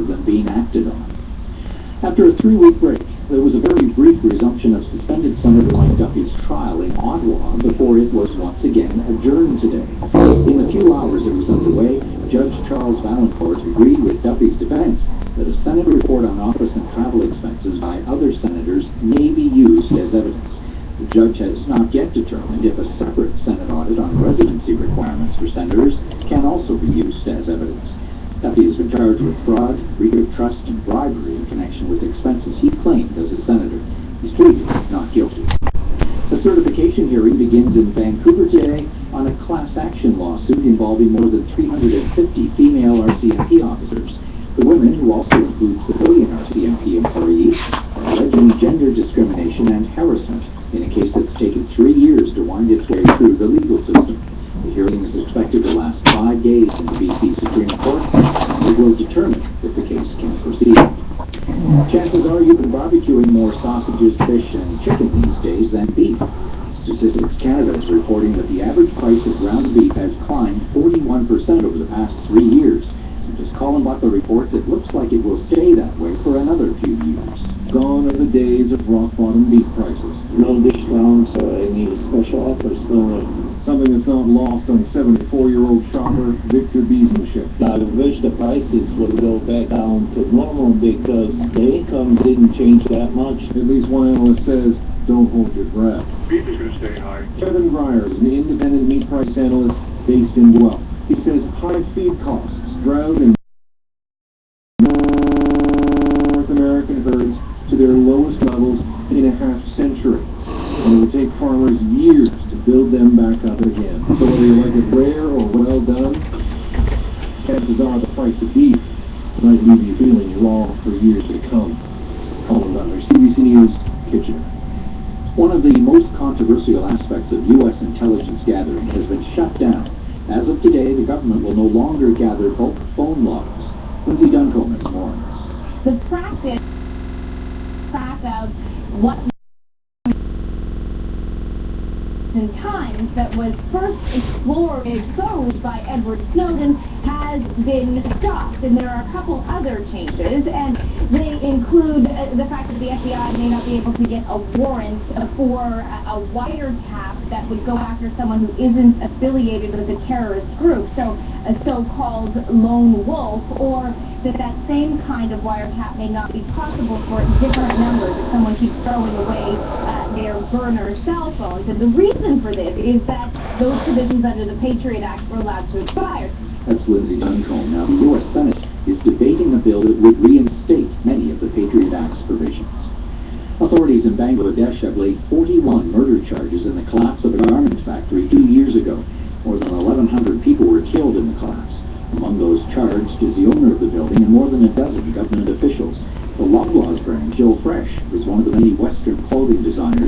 than being acted on. After a 3-week break, there was a very brief resumption of suspended Senator Mike Duffy's trial in Ottawa before it was once again adjourned today. In the few hours it was underway, Judge Charles Valancourt agreed with Duffy's defense that a Senate report on office and travel expenses by other senators may be used as evidence. The judge has not yet determined if a separate Senate audit on residency requirements for senators can also be used as evidence. Duffy has been charged with fraud, breach of trust, and bribery in connection with expenses he claimed as a senator. He's pleaded not guilty. The certification hearing begins in Vancouver today on a class action lawsuit involving more than 350 female RCMP officers. The women, who also include civilian RCMP employees, are alleging gender discrimination and harassment in a case that's taken 3 years to wind its way through the legal system. The hearing is expected to last 5 days in the BC Supreme Court. It will determine if the case can proceed. Chances are you've been barbecuing more sausages, fish, and chicken these days than beef. Statistics Canada is reporting that the average price of ground beef has climbed 41% over the past 3 years. And as Colin Butler reports, it looks like it will stay that way for another few years. Gone are the days of rock-bottom beef prices. No discounts or any special offers going on. Something that's not lost on 74-year-old shopper Victor Beesenship. I wish the prices would go back down to normal because the income didn't change that much. At least one analyst says, don't hold your breath. Beef is going to stay high. Kevin Breyer is an independent meat price analyst based in Guelph. He says high feed costs, drought, and North American herds to their lowest levels in a half-century. And it will take farmers years to build them back up again. So whether you like it rare or well done, chances are the price of beef might leave you feeling you're wrong for years to come. Colin Butler, CBC News, Kitchener. One of the most controversial aspects of U.S. intelligence gathering has been shut down. As of today, the government will no longer gather bulk phone logs. Lindsay Duncombe has more on this. The practice of what in times that was first exposed by Edward Snowden has been stopped, and there are a couple other changes, and they include the fact that the FBI may not be able to get a warrant for a wiretap that would go after someone who isn't affiliated with a terrorist group, so a so-called lone wolf, or that same kind of wiretap may not be possible for different numbers if someone keeps throwing away their burner cell phones. And the reason for this is that those provisions under the Patriot Act were allowed to expire. That's Lindsay Duncombe. Now, the U.S. Senate is debating a bill that would reinstate many of the Patriot Act's provisions. Authorities in Bangladesh have laid 41 murder charges in the collapse of a garment factory 2 years ago. More than 1,100 people were killed in the collapse. Among those charged is the owner of the building and more than a dozen government officials. The Loblaws brand, Joe Fresh, was one of the many Western clothing designers